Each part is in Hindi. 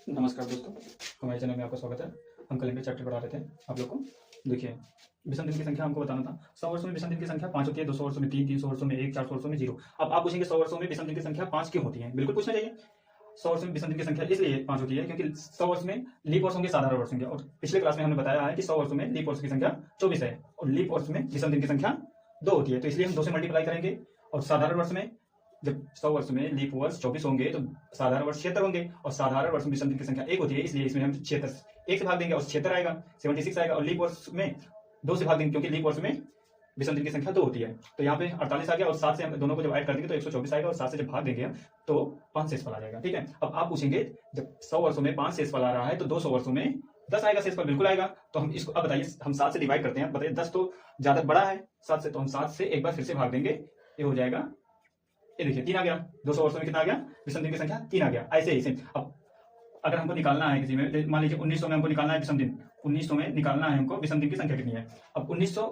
नमस्कार दोस्तों, हमारे चैनल में आपका स्वागत है। हम कैलेंडर चैप्टर पढ़ा रहे थे आप लोग को। देखिए, विषम दिन की संख्या हमको बताना था। 100 वर्षों में विषम दिन की संख्या 5 होती है, 200 वर्षों में 3, 300 वर्षों में 1, 400 वर्षों में 0। अब आप पूछेंगे 100 वर्षों में विषम दिन की संख्या 5 क्यों होती है? बिल्कुल पूछना चाहिए। 100 वर्षों में विषम दिन की संख्या इसलिए 5 होती है क्योंकि 100 वर्ष में लीप वर्ष होंगे, साधारण वर्ष होंगे। और पिछले क्लास में हमने बताया है कि 100 वर्षों में लीप वर्ष की संख्या 24 है और लीप वर्ष में विषम दिन की संख्या 2 होती है। तो इसलिए हम 2 से मल्टीप्लाई करेंगे। और साधारण वर्ष में जब 100 वर्ष में लीप वर्ष 24 होंगे तो साधारण वर्ष 76 होंगे और साधारण वर्ष में विषम दिन की संख्या 1 होती है, इसलिए इसमें हम 76 1 से भाग देंगे और 76 आएगा, 76 आएगा। और लीप वर्ष में 2 से भाग देंगे क्योंकि लीप वर्ष में विषम दिन की संख्या 2 होती है। तो यहाँ पे 48 आ गया और 7 से हम दोनों को जब ऐड कर देंगे तो 124 आएगा और 7 से जब भाग देंगे हम तो 5 शेषफल आ जाएगा। ठीक है, अब आप पूछेंगे जब 100 वर्षों में 5 शेषफल आ रहा है तो 200 वर्षों में 10 आएगा शेषफल? बिल्कुल आएगा। तो हम इसको अब बताइए, हम 7 से डिवाइड करते हैं। बताइए 10 तो ज्यादा बड़ा है 7 से, तो हम 7 से एक बार फिर से भाग देंगे। ये हो जाएगा, ये देखिए 3 आ गया। 200 वर्षों में कितना आ गया? विषम दिन की संख्या 3 आ गया। ऐसे ही सेम। अब अगर हमको निकालना है किसी में, मान लीजिए 1900 में हमको निकालना है विषम दिन, 1900 में निकालना है हमको विषम दिन की संख्या कितनी है। अब 1900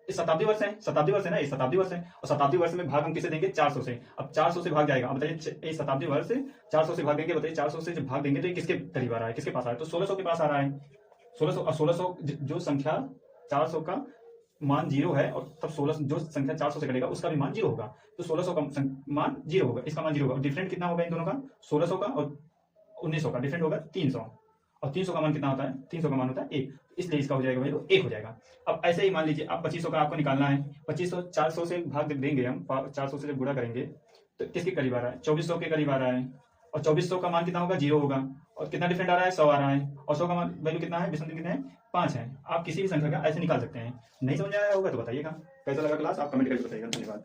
शताब्दी वर्ष है, शताब्दी वर्ष है ना, ये शताब्दी वर्ष है। और शताब्दी वर्ष में भाग हम किसे देंगे? 400 से। अब 400 से भाग जाएगा। अब बताइए ये शताब्दी वर्ष 400 से भाग देंगे। बताइए 400 से जब भाग देंगे तो ये किसके करीब आ रहा है, किसके पास आ रहा है? तो 1600 के पास आ रहा है। 1600 और 1600 जो संख्या 400 का मान 0 है और तब 16 जो संख्या 400 से कटेगा उसका भी मान 0 होगा। तो 1600 का मान 0 होगा, इसका मान 0 होगा। डिफरेंट कितना होगा इन दोनों का? 1600 का और 1900 का डिफरेंट होगा 300। और 300 का मान कितना होता है? 300 का मान होता है 1, इसलिए इसका हो जाएगा भाई तो 1 हो जाएगा। अब ऐसे ही मान लीजिए अब 2500 का आपको निकालना है। 2500 400 से भाग देंगे हम, 400 से जब गुणा करेंगे तो किसके करीब आ रहा है? 2400 के करीब आ रहा है। और 2400 का मान कितना होगा? 0 होगा। और कितना डिफरेंट आ रहा है? 100 आ रहा है। और 100 का मान वैल्यू कितना है? विषम दिन कितने हैं? 5 है। आप किसी भी संख्या का ऐसे निकाल सकते हैं। नहीं समझ आया होगा तो बताइएगा। कैसा लगा क्लास आप कमेंट करके बताइएगा। धन्यवाद।